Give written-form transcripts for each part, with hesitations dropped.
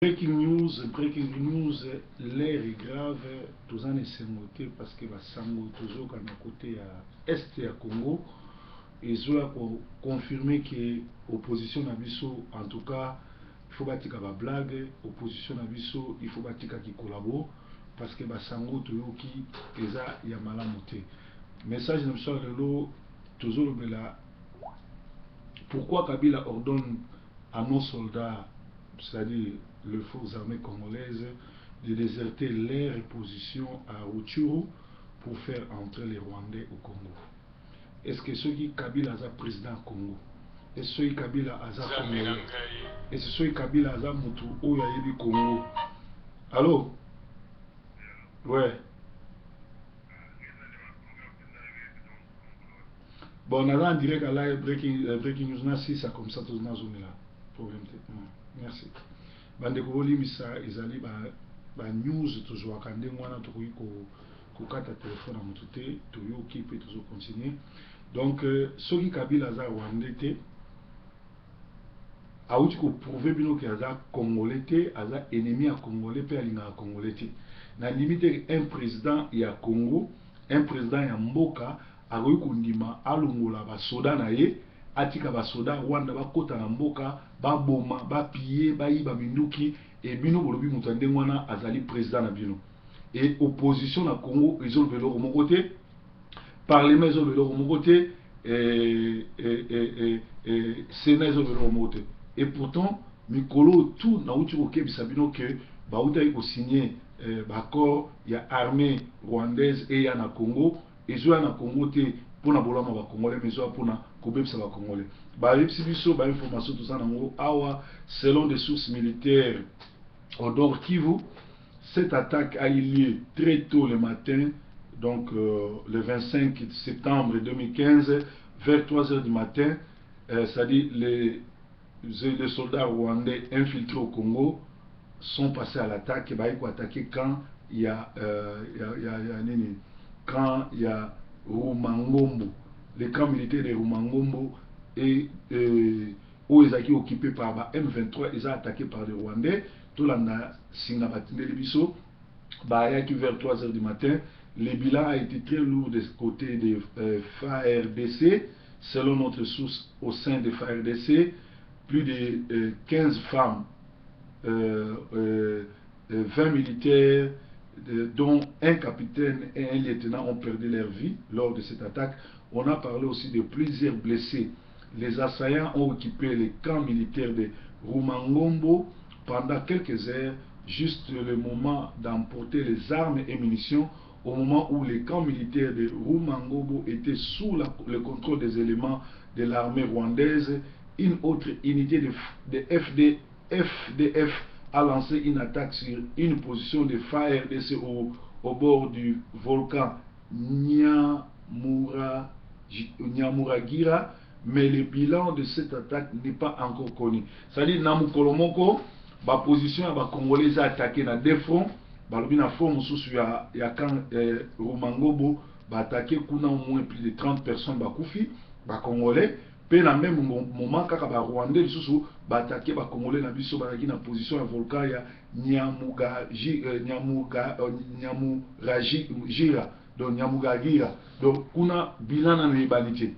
Breaking news, l'air est grave, tous en est parce que Basango, toujours quand à côté à Est à Congo, ils ont confirmé que l'opposition Nabiso, en tout cas, il faut bâtir la blague, l'opposition Nabiso, il faut bâtir qui collabore, parce que Basango, toujours qui est à malamoté. Message de M. Lelo, toujours le là. Pourquoi Kabila ordonne à nos soldats, c'est-à-dire les forces armées congolaises, de déserter leur position à Rutshuru pour faire entrer les Rwandais au Congo? Est-ce que ceux qui Kabila est président du Congo? Est-ce que Kabila est Congolais? Est-ce que Kabila est Moutou Oyayebi Congo? Allô? Ouais. Bon, on a en direct à la breaking news, si ça comme ça, tout le monde là. Problème. Merci. Bandeko bolimisa ezali ba news toujours quand ngwana tokoki ko kata téléphone à motuté toyoki pe toujours continuer. Donc soki Kabila za Rwandais te auti ko prouver bino que aza congolais te, aza ennemi à congolais pe alinga congolais te. Na limite un président ya Congo, un président ya mboka akoki kondima alongola ba soda na ye atika ba soda Rwanda bakota na mboka baboma bapiller bayiba minduki et bino bolobi mutu ndenge wana azali président na bino et opposition na Congo ezolobela eloko moko te, parlement ezolobela eloko moko te, Sénat ezolobela eloko moko te, et pourtant mikolo tout na uti kokebisa bino ke bautaki kosigner accord ya armée rwandaise et ya na Congo ezoya na Congo te pona bolama ba Congolais mais ezoya pona kobebisa ba Congolais. Bayebisi biso ba information tout ça nango awa selon des sources militaires au Nord Kivu. Cette attaque a eu lieu très tôt le matin, donc le 25 septembre 2015 vers 3 heures du matin, c'est-à-dire les soldats rwandais infiltrés au Congo sont passés à l'attaque et bah, ils ont attaqué quand il y a Rumangombo, les camps militaires de Rumangombo et où ils ont occupés par M23, ils ont attaqué par les Rwandais. Tout le monde vers 3 heures du matin. Le bilan a été très lourd de côté de FARDC. Selon notre source au sein de FARDC, plus de 15 femmes, 20 militaires, dont un capitaine et un lieutenant ont perdu leur vie lors de cette attaque. On a parlé aussi de plusieurs blessés. Les assaillants ont occupé les camps militaires de Rumangombo pendant quelques heures, juste le moment d'emporter les armes et munitions, au moment où les camps militaires de Rumangombo étaient sous le contrôle des éléments de l'armée rwandaise. Une autre unité de FDF a lancé une attaque sur une position de FARDC au bord du volcan Nyamuragira, mais le bilan de cette attaque n'est pas encore connu. C'est-à-dire, Namukolomoko, la position à Congolais a attaqué dans deux fronts. Balobi na front sous ya quand Rumangobo ba attaqué kuna au moins plus de 30 personnes ba koufi ba Congolais. Pe na même moment kaka ba Rwandais sous ba attaqué ba Congolais na biso ba na position ya volcan ya Nyamuragira. Donc Nyamuragira. Donc kuna bilan na nibanité.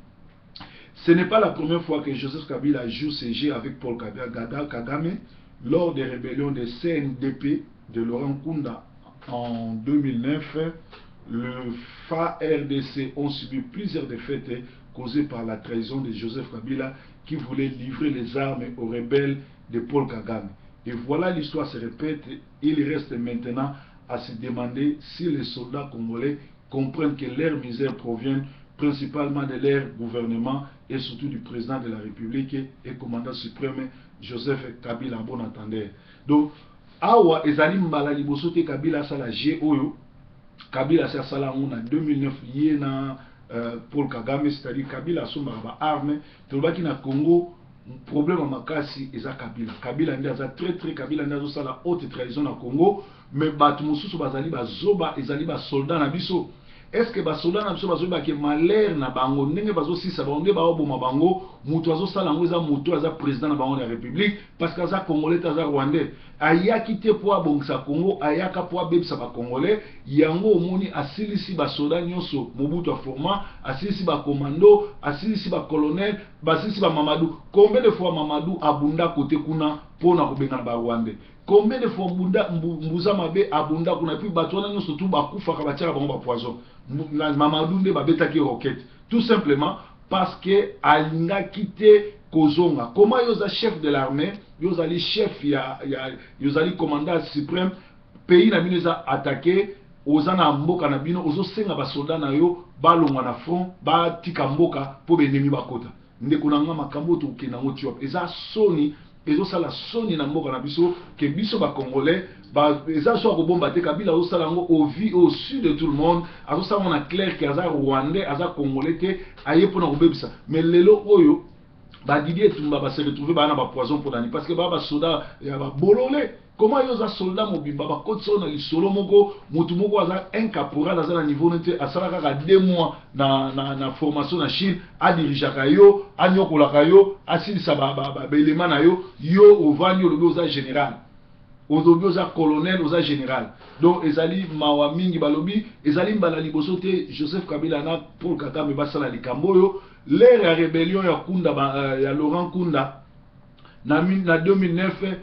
Ce n'est pas la première fois que Joseph Kabila joue ses jeux avec Paul Kagame. Lors des rébellions de CNDP de Laurent Kunda en 2009, le FARDC ont subi plusieurs défaites causées par la trahison de Joseph Kabila qui voulait livrer les armes aux rebelles de Paul Kagame. Et voilà, l'histoire se répète. Il reste maintenant à se demander si les soldats congolais comprennent que leur misère provient principalement de leur gouvernement et surtout du président de la République et commandant suprême Joseph Kabila, bon entendeur. Donc, awa ezali mbala liboso te Kabila sala G oyo Kabila sala en 2009 lié na Paul Kagame, c'est-à-dire Kabila somba ba arme tolobaki na Congo problème makasi eza Kabila. Kabila ndi aza très Kabila ndi azosala haute trahison na Congo, mais bato mosusu bazali bazoba ezali ba soldat na biso. est-ce que basoda na biso bazoyeba ke malheur na bango ndenge bazosisa bango nde baoboma bango moto azosala yango eza moto aza président na bango na république parce que aza congolais te aza rwandais ayaki te mpo abongisa congo ayaka mpo abebisa bacongolais yango omoni asilisi basoda nyonso mobutu aforma asilisi bacommando asilisi bacolonel basilisi bamamadou combien de fois mamadou abunda kote kuna mpona kobengana barwandais combien de fois mbuza mabe abunda kuna puis bato wana nyonso tu bakufaka batiaka bango bapoison mamadou nde babetaki roquette tout simplement parce que alingaki te kozonga comment yoza chef de l'armée yozali chef yozali commandant suprême pays na bino eza attaqué oza na mboka na bino ozosenga basoldat na yo balongwa na front batika mboka mpo benemi bakota ndeko na nga makambo tokokenda yango tiop eza soni ezosala soni na mboka na biso ke biso bacongolais eza so akobomba te kabila azosala yango au sud de tout le monde azosala na clair ke aza rwandais aza congolais te aye mpona kobebisa mais lelo oyo badidi etumba base retrouve bana bapoison mpona nini parce que baa basoda ya babolole comment yoza soldat mobimba bakotisa oyo na lisolo moko motu moko aza un caporal aza na niveau nete asala kaka 2 mois na formation na Chine adirigeaka yo anyokolaka yo asilisa baelema na yo yo ovandi olobi oza général olobi oza colonel oza général donc ezali mawa mingi balobi ezali mbala liboso te Joseph Kabila na Paul Kagame basala likambo oyo l'ère ya rébellion ya Kunda ya Laurent Kunda na 2009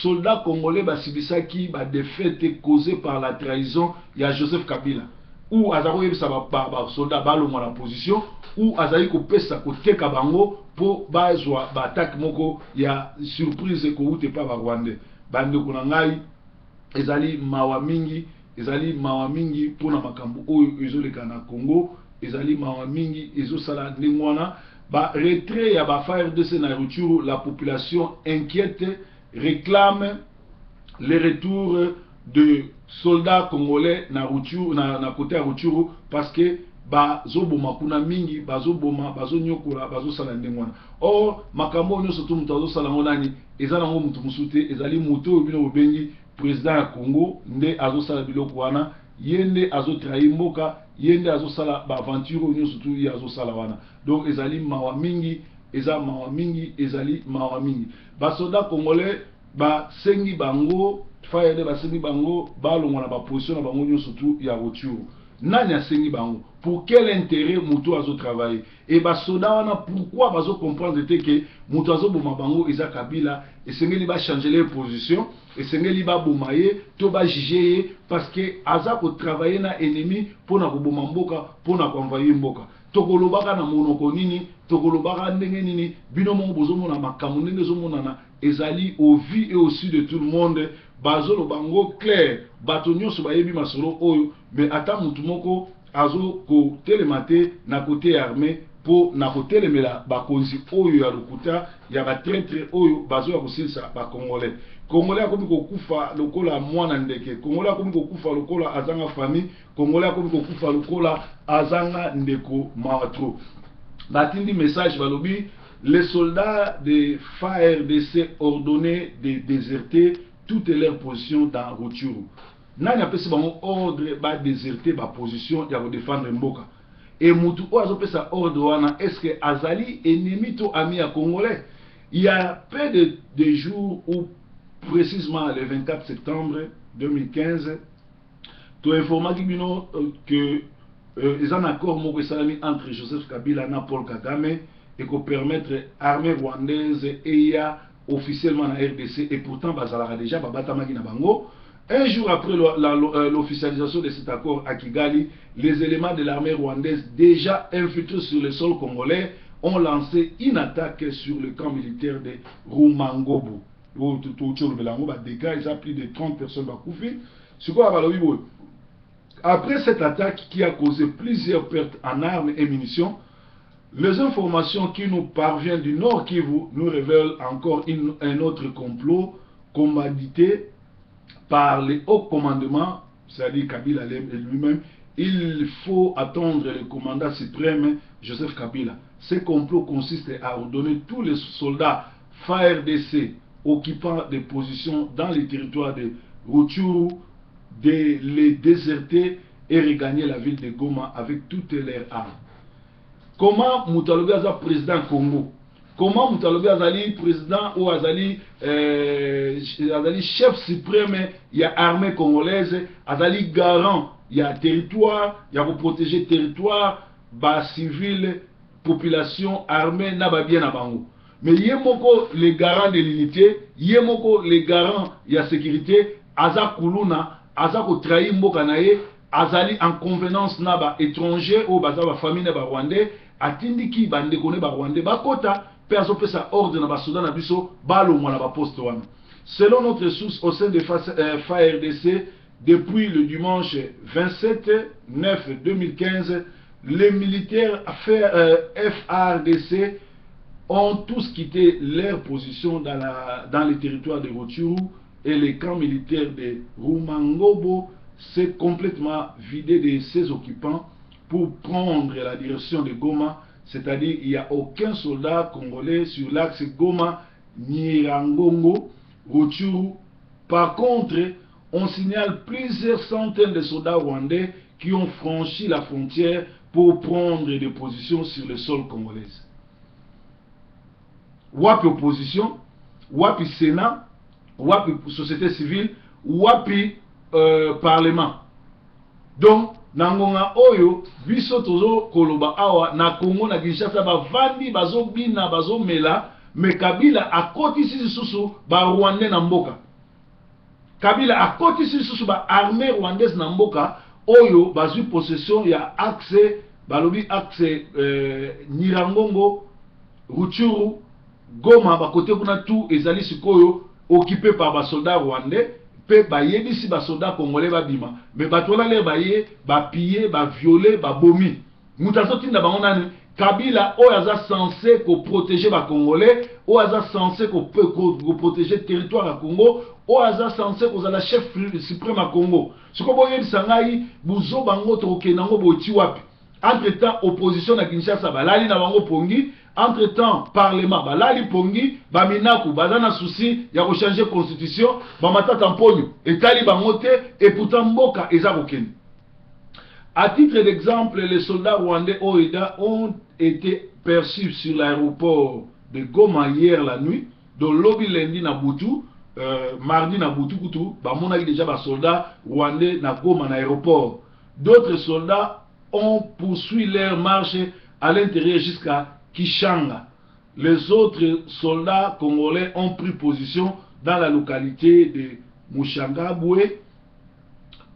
soldats congolais basibisaki défaite causée par la trahison ya Joseph Kabila ou azako yebisa soldats balongwa na position ou azali kopesa koteka bango po bazwa attaque moko ya surprise ko ute pa ba Rwandais bandeko na ngai ezali mawa mingi pona makambo oyo ezoleka na Congo ezali mawa mingi ezosala ndenge wana retrait ya FARDC na Rutshuru la population inquiète réclame le retour de soldats congolais na Rutshuru na côté ya Rutshuru parce que bazoboma kuna mingi bazoboma bazonyokola bazosala ndenge wana or makambo nyonso tu mutu azosala ngo nani eza nango mutu musu te ezali mutu oyo bino bobengi président ya Congo nde azosala biloko wana ye nde azotrahi mboka ye nde azosala baaventure oyo nyonso tu ye azosala wana donc ezali mawa mingi ezali mawa mingi basoda congolais basengi bango FARDC basengi bango balongwa na baposition na bango nyonso tu ya Rutshuru nani asengi bango pour quel intérêt mutu azo travailler et basoda wana pourquoi bazo comprendre te ke mutu azo boma bango eza Kabila esengeli ba changer les positions esengeli ba boma ye to ba juger ye parce que aza ko travailler na ennemi pona ko boma mboka pona ko envahir mboka tokolobaka na monoko nini tokolobaka ndenge nini bino mo bozomona makambo ndenge zomonana ezali au vu et au su de tout le monde bazolo bango clair bato nyonso bayebi masolo oyo mais ata mutu moko azo ko telemate na côté armée po na ko telemela bakonzi oyo ya lokuta ya ba traître oyo bazo ya kosilisa ba congolais akomi kokufa lokola mwana ndeke congolais akomi kokufa lokola azanga famille congolais akomi kokufa lokola azanga ndeko mawatro batindi message balobi les soldats de FARDC ordonnés de déserter toutes leurs positions dans Rutshuru nani apesi bango ordre ba déserter ba position ya ko défendre mboka et mutu o azopesa ordre wana est-ce que azali ennemi to ami ya congolais il y a peu de jours où précisément le 24 septembre 2015 to informaki bino que ils ont un accord moko esalami entre Joseph Kabila na Paul Kagame et qu'on permettre armée rwandaise et ya officiellement na RDC et pourtant bazalaka déjà babatamaki na bango. Un jour après l'officialisation de cet accord à Kigali, les éléments de l'armée rwandaise déjà infiltrés sur le sol congolais ont lancé une attaque sur le camp militaire de Rumangobo. Ils ont plus de 30 personnes après cette attaque qui a causé plusieurs pertes en armes et munitions, les informations qui nous parviennent du Nord Kivu nous révèlent encore un autre complot commandité par les hauts commandements, c'est-à-dire Kabila lui-même. Il faut attendre le commandant suprême Joseph Kabila. Ce complot consiste à ordonner tous les soldats FARDC occupant des positions dans les territoires de Rutshuru de les déserter et regagner la ville de Goma avec toutes leurs armes. Comment Moutalobi Aza président Congo? Comment Moutalobi Azali président ou Azali chef suprême, il y a armée congolaise, Azali garant, il y a territoire, il y a pour protéger territoire, bas civil, population, armée, n'a bien à Bango. Mais il y a les garants de l'unité, il y a les garants de la sécurité, Aza Kuluna, Aza ko trahi mboka nae, Azali en convenance na ba étranger ou baza ba famille na ba Rwandais, atindiki bande kone ba Rwandais, ba kota, personne peut sa ordre na ba Soudan na biso, balo mwana ba poste wana. Selon notre source au sein de FARDC, depuis le dimanche 27/9/2015, les militaires FARDC ont tous quitté leur position dans les territoires de Rutshuru et les camps militaires de Rumangobo s'est complètement vidé de ses occupants pour prendre la direction de Goma, c'est-à-dire il n'y a aucun soldat congolais sur l'axe Goma-Nirangongo, Rutshuru. Par contre, on signale plusieurs centaines de soldats rwandais qui ont franchi la frontière pour prendre des positions sur le sol congolais. Wapi opposition, wapi Sénat, wapi société civile, wapi parlement. Donc, nangonga oyo, biso tozo koloba awa, na Congo na Kinshasa ba vandi bazo bina bazo mela, me Kabila akoti sisi susu ba Rwandais na mboka. Kabila akoti sisi susu ba armée rwandaise na mboka, oyo bazui possession ya axe, balobi axe Nirangongo, Rutshuru, Goma, ba côté kuna tout ezali sikoyo occupé par ba soldats rwandais, pe ba yebisi ba soldats congolais ba bima, mais ba tola le ba ye, ba piller, ba violer, ba bomi. Mutazo tinda ba onani Kabila oyaza censé ko protéger ba congolais, oyaza censé ko protéger territoire à Congo, oyaza censé ko za la chef suprême à Congo. Siko bo yebisa ngai buzo bango to kenango boti wapi. Entre-temps, opposition na Kinshasa balali na bango pongi. Entre-temps, parlement balali pongi, baminaku bazana souci ya ko changer constitution, bamatata mponyo etali bango te et pourtant mboka eza kokeni. À titre d'exemple, les soldats rwandais OEDA ont été perçus sur l'aéroport de Goma hier la nuit, dont lobby lundi na Butu, mardi na Butu Kutu, bamona déjà ba soldats rwandais na Goma na aéroport. D'autres soldats ont poursuivi leur marche à l'intérieur jusqu'à Kishanga. Les autres soldats congolais ont pris position dans la localité de Mushangabwe,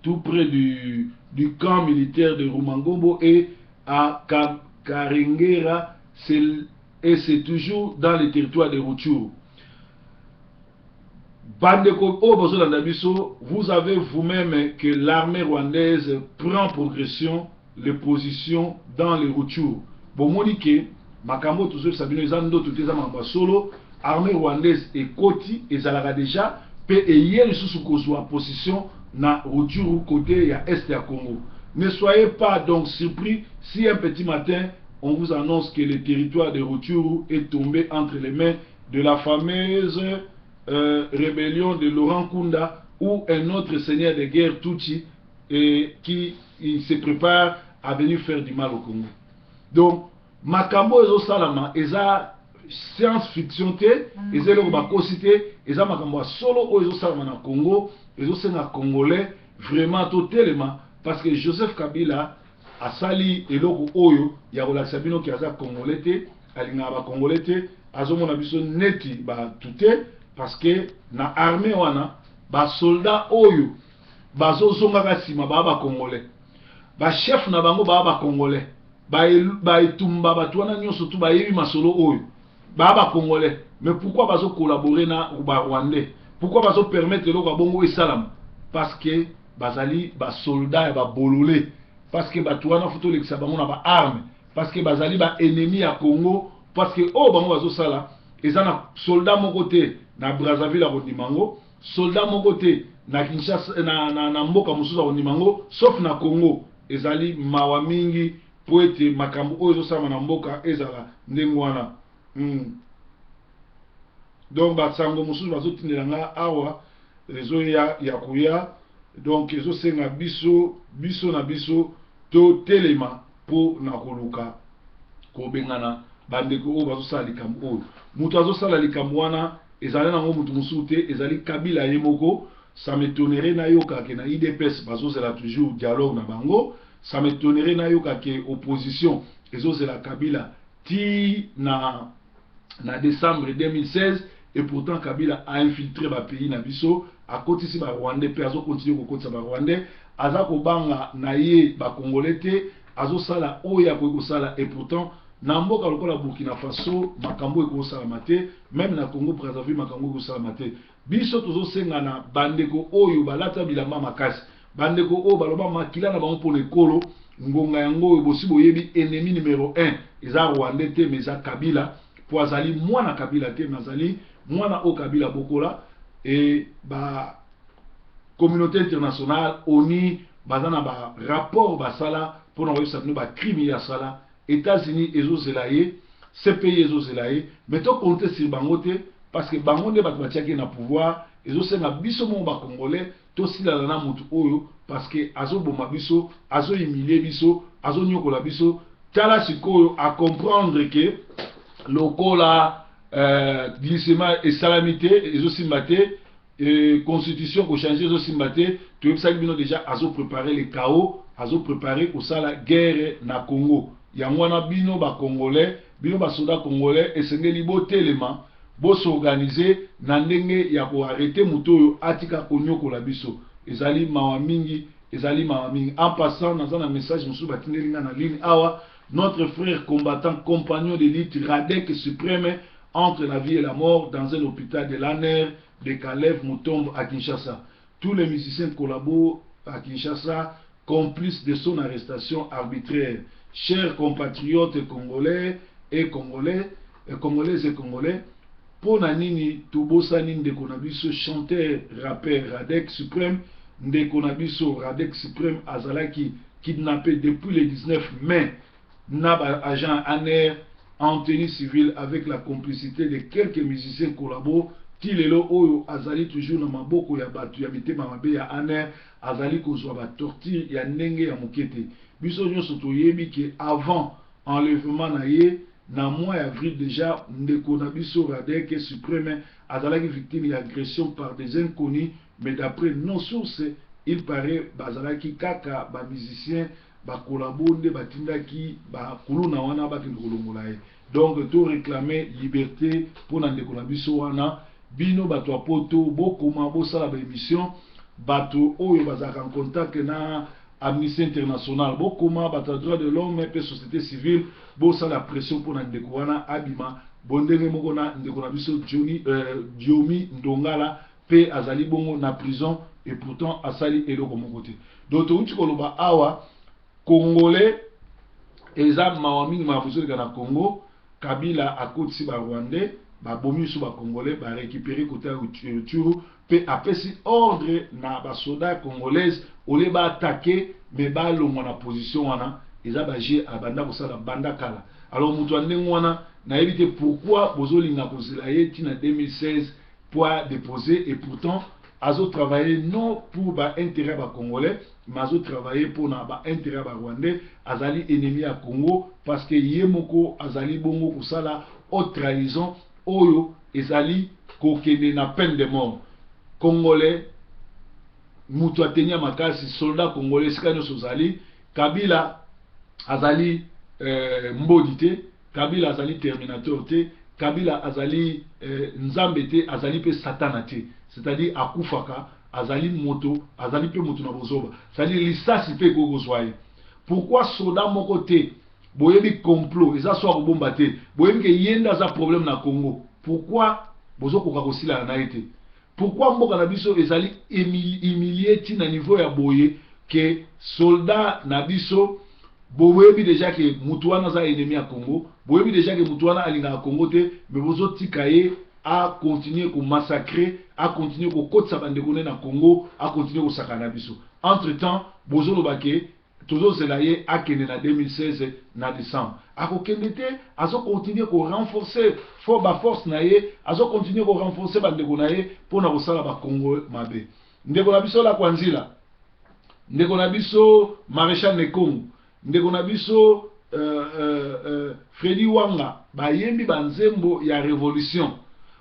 tout près du camp militaire de Rumangombo, et à Karengera, et c'est toujours dans le territoire de Rutshuru. Vous avez vous-même que l'armée rwandaise prend progression les positions dans les Rutshuru. Bomonique, Makambo toujours Sabino Zando tout les amants solo, armée rwandaise et Koti et Zalaga déjà, et hier sous kozwa position na Rutshuru côté ya est à Congo. Ne soyez pas donc surpris si un petit matin on vous annonce que le territoire de Rutshuru est tombé entre les mains de la fameuse rébellion de Laurent Kunda ou un autre seigneur de guerre Tutsi et qui se prépare à venir faire du mal au Congo. Donc, Makambo ezo salama, eza science-fiction te, eza loko bakosite, eza makambo solo o ezo salama na Congo, ezo senga Congolais, vraiment totalement, parce que Joseph Kabila asali eloko oyo, ya kolakisa bino ki aza Congolais te, alinga ba Congolais te, azomona biso neti ba tute, parce que na armée wana, ba soldat oyo, bazo zonga sima ba Congolais, ba chef na bango ba Congolais, ba etumba batu wana nyonso tu ba yebi masolo oyo, ba Congolais. Mais pourquoi bazo collaborer na ba Rwandais? Pourquoi bazo permettre eloko bongo esalam? Parce que bazali ba soldat ba bololé, parce que batu wana futo lekisa bango na ba arme, parce que bazali ba ennemi ya Congo, parce que oh bango bazo sala ezana soldat moko te na Brazzaville a Rodimango, soldat moko te na Kinshasa na mboka mususu a Rodimango, sauf na Congo ezali mawa mingi po ete makambo oyo ezosala na mboka ezala ndenge wana. Donc basango mususu bazotindela nga awa rezo ya kuya donc ezosenga biso na biso to telema po na koluka kobengana bandeko oyo bazosala likambo oyo mutu azosala likambo wana ezali nango mutu mosusu te ezali Kabila ye moko. Ça m'étonnerait na yoka ke na IDPS bazozela toujours dialogue na bango. Ça m'étonnerait na yoka ke opposition ezozela Kabila ti na décembre 2016 et pourtant Kabila a infiltré ba pays na biso akotisi ba Rwandais pe azo continuer ko kotisa ba Rwandais aza ko banga na ye ba Congolais te azosala oya ko sala et pourtant na mboka lokola Burkina Faso makambo ekosala mate même na Congo Brazzaville makambo ekosala mate. Biso tozosenga na bandeko oyo balata bilamba makasi bandeko oyo baloba makila na bango pona ekolo ngonga yango bosi boyebi ennemi numéro 1 eza Rwandais te mais eza Kabila po azali mwana Kabila te mais azali mwana o Kabila bokola et ba communauté internationale ONU bazana ba rapport basala pona oyebisa bino ba crime ya sala États-Unis ezozela ye CPI ezozela ye mais to compter sur bango te parce que bango nde bato batiaki na pouvoir ezosenga biso mo ba Congolais to silala na mutu oyo parce que azoboma biso azohumilie biso azonyokola biso tala sikoyo a comprendre que lokola glissement et salamité ezosimba te constitution ko changer ezosimba te toyebisaki bino déjà azo préparer le chaos azo préparer kosala guerre na Congo yango wana bino ba Congolais bino ba soldats congolais esengeli botelema bo s'organiser na ndenge ya ko arrêter mutu oyo atika konyokola biso ezali mawa mingi en passant dans un message musu batindeli na ligne awa notre frère combattant compagnon d'élite Radek suprême entre la vie et la mort dans un hôpital de l'ANR de Kalev Mutombo à Kinshasa. Tous les musiciens collaborent à Kinshasa complices de son arrestation arbitraire. Chers compatriotes congolais et congolais, congolaises et congolais, pour Nanini Tobosani Ndekonabiso, chanteur, rappeur Radek Suprême, Ndekonabiso Radek Suprême Azalaki, kidnappé depuis le 19 mai, Naba agent ANR en tenue civile avec la complicité de quelques musiciens collaborent. Tilelo Oyo Azali toujours na maboko ya batu ya mitema mabe ya ANR Azali kozwa ba torture ya ndenge ya mokete. Biso nyonso toyebi ke avant enlèvement na ye na mois d'avril déjà Ndekonabiso Radek Suprême Azalaki victime d'agression par des inconnus, mais d'après nos sources il paraît bazalaki kaka ba musiciens ba collaborer batindaki ba kuluna wana ba kinkolongola ye. Donc tout réclamer liberté pour Ndekonabiso wana bino bato apoto bokoma bosala ba émission bato oyo bazaka en contact na Amnesty International bokoma bato droit de l'homme et société civile bosala pression pour ndeko wana abima bondenge moko na Ndekonabiso Diomi Ndongala pe azali bongo na prison et pourtant asali eloko moko te. Donc uti koloba awa Congolais eza mawamingi mafuso na Congo Kabila akotisi ba Rwandais ba bomi sous ba Congolais ba récupérer côté Rutshuru pe apesi ordre na ba soldats congolais ole ba attaquer mais ba longo na position wana eza ba je abanda kosala banda kala. Alors mutu ndenge wana na éviter pourquoi bozolinga kozela ye tina 2016 pour déposer et pourtant azo travailler non pour ba intérêt ba Congolais mais azo travailler pour na ba intérêt ba Rwandais azali ennemi à Congo parce que yemoko azali bongo kusala haute trahison oyo ezali kokende na peine de mort. Congolais mutu atenya makasi soldat congolais sikano sozali Kabila azali mbodi te, Kabila azali terminateur te, Kabila azali nzambe te, azali pe satana te, c'est-à-dire akufaka azali moto azali pe moto na bozoba, c'est-à-dire lisasi pe gogozwaye. Pourquoi soldat moko te boyebi complot eza so bomba te boyebi ke yenda za problème na Congo, pourquoi bozo koka kosila na été? Pourquoi mboka na biso ezali humilié ti na niveau ya boye que soldat na biso boyebi déjà que mutu wana za ennemi ya Congo, boyebi déjà que mutu wana alinga na Congo te, mais bozo tikaye à continuer ko massacrer, à continuer ko kotsa bandeko na Congo, à continuer ko sakana biso. Entre-temps bozo lobake toujours zelaye akende na 2016 na décembre akokende te azo continuer ko renforcer force na ye, azo continuer ko renforcer bandeko na ye pona kosala ba Congo mabe. Ndeko na biso la kwanzila ndeko na biso Maréchal Nekongo, ndeko na biso Freddy Wanga bayembi banzembo ya révolution,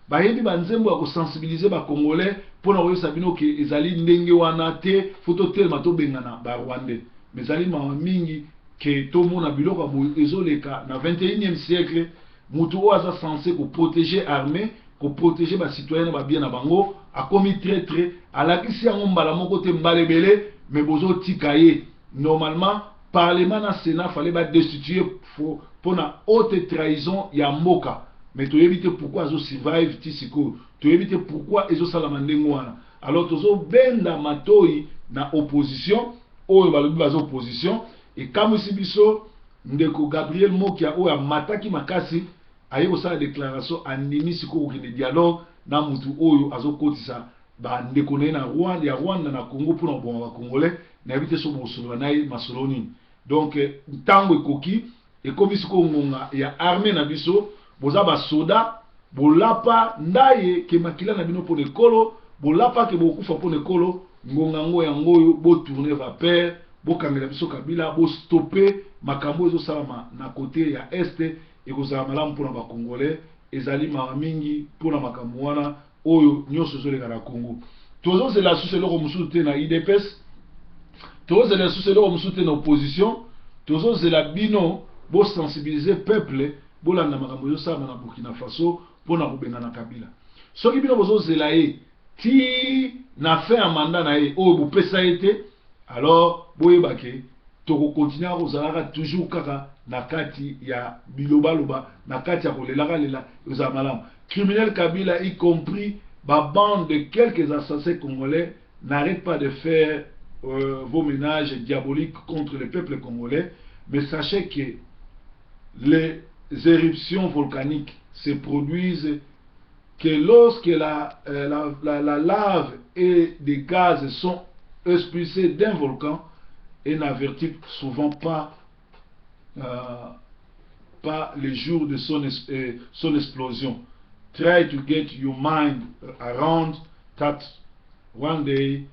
bayembi banzembo ya kosensibiliser ba Congolais pour na koyesa bino ke ezali ndenge wana te foto telema to bengana ba Rwandais, mais ezali mawa mingi ke to mona biloko ezoleka na 21e siècle. Mutu o aza censé ko protéger armée, ko protéger ba citoyens ba bien na bango, a commis traître, alakisi yango mbala moko te mbalebele, mais bozo tikaye. Normalement parlement na Sénat fallait ba destituer pour na haute trahison ya mboka, mais to éviter pourquoi azo survive tisiko, to éviter pourquoi ezo salama ndengo wana. Alors tozo benda matoi na opposition, oyo balobi bazo opposition, et comme si biso ndeko Gabriel Mokia oyo mataki makasi aye ko sala déclaration andimi siko ko dialogue na mutu oyo azokotisa ba ndeko na Rwanda ya Rwanda na Congo pour na bon ba Congolais na éviter so bosolo na masoloni. Donc ntango ekoki ekomi siko ngonga ya armée na biso boza ba soda bolapa ndaye ke makila na bino pour ekolo bolapa ke bokufa pour ekolo ngonga ngo ya ngoyo bo tourner va père bo kangela biso Kabila bo stopper makambo ezo salama na côté ya este ekozala malamu pour na ba Congolais ezali mawa mingi pour na makambo wana oyo nyonso ezoleka na Congo. Tozo zela sous eloko mususu te na IDPS, tozo zela sous eloko mususu te na opposition, tozo zela bino bo sensibiliser peuple bo landa makambo ezo salama na Burkina Faso pour na kobenga na Kabila. Soki bino bozo zela ye ti na fin ya mandat na ye oyo bopesa ye te, alors boyebake toko continuer à kozalaka toujours kaka na kati ya bilobaloba na kati ya kolelaka lela yoza malamu. Criminel Kabila y compris ba bande de quelques assassins congolais n'arrête pas de faire vos ménages diaboliques contre le peuple congolais, mais sachez que les éruptions volcaniques se produisent que lorsque la lave et des gaz sont expulsés d'un volcan et n'avertit souvent pas les jours de son explosion. Try to get your mind around that one day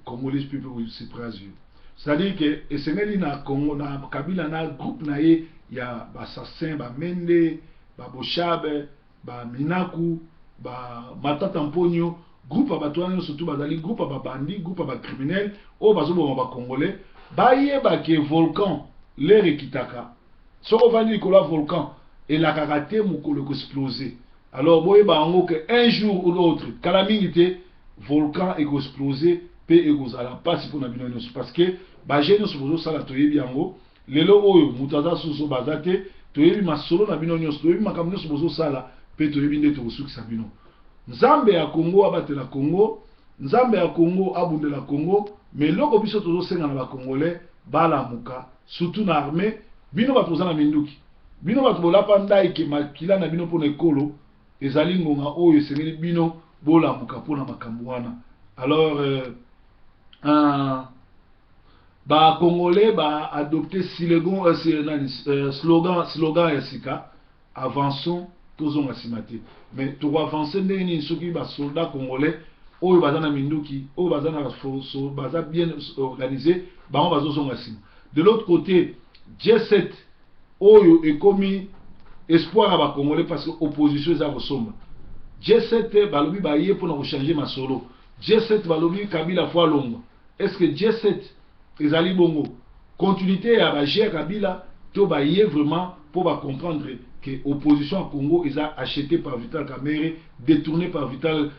Congolese people will surprise you. C'est-à-dire que esengeli na Congo na Kabila na groupe na ye ya assassin ba Mende, ba Boshabe, ba Minaku, ba Matata Mponyo, groupe abatwana surtout bazali groupe ba bandi, groupe ba criminel o bazobo ba Congolais, ba yeba ke volcan l'air ekitaka. Soko vandi kola volcan et la karaté mukolo ko exploser. Alors boye ba ngo que un jour ou l'autre calamité volcan eko exploser pe ekozala pasi pour na bino nyonso parce que ba jeno sobozo sala toyebi yango lelo oyo mutaza suso bazate toyebi masolo na bino nyonso toyebi makambo nyonso bozo sala pe toyebi nde tokosukisa bino. Nzambe ya Congo abatela Congo, Nzambe ya Congo abundela Congo, mais loko biso tozo senga na ba Congolais bala muka surtout na armée bino batoza na minduki. Bino bato bolapa ndai ke makila na bino pona ekolo ezali ngonga oyo esengeli bino bola muka pona makambo wana. Alors ba Congolais ba adopter slogan ya sika avançons tozonga simate, mais to avancer ndeni soki ba soldats congolais oyo bazana minduki oyo bazana baza bien organisé ba on bazozonga sima. De l'autre côté G7 oyo ekomi espoir ba Congolais parce que opposition za kosomba. G7 balobi ba ye pona ko changer masolo. G7 balobi Kabila fois longo. Est-ce que G7 ezali bongo continuité ya ba G Kabila to ba ye vraiment pour ba comprendre que opposition à Congo est acheté par Vital Kamerhe, détourné par Vital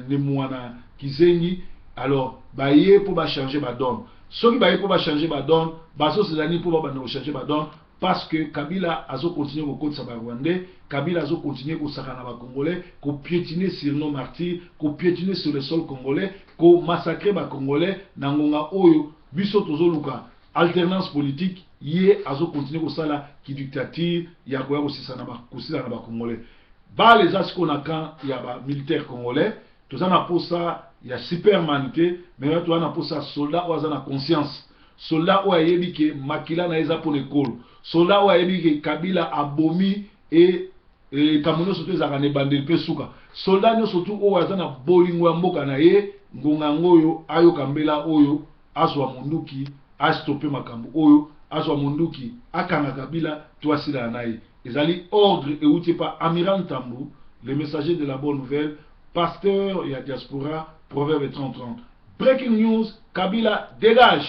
Nemouana Kizengi. Alors ba ye pour ba changer ba donne. Ceux qui ba ye pour ba changer ba donne, baso ces années pour ba changer ba donne. Parce que Kabila a continué au côté de Rwandais, Kabila a continué au Sakana Congolais, qu'on piétiner sur nos martyrs, qu'on piétiner sur le sol congolais, qu'on massacre les Congolais, Nangonga Oyo, Biso Tozoluka, alternance politique, yé a continué au Sala qui dictature, Yagoya aussi Sanaba, Kousila Congolais. Bah les as qu'on a quand il y a militaires congolais, tout ça n'a pas ça, il y a supermanité, mais là tout ça n'a pas ça, soldats ou à conscience. Soldat ou ayebi ke makila na eza pour l'école. Soldat ou ayebi ke Kabila abomi et et kamono surtout ezaka ne bandeli pe suka soldat surtout o azana bolingo ya mboka na ye ngonga ngoyo ayo kambela oyo azwa munduki astope makambo oyo azwa munduki akanga Kabila toasila naye ezali ordre euti pa Amiral Ntambu le messager de la bonne nouvelle pasteur ya diaspora proverbe 30-30 breaking news Kabila dégage.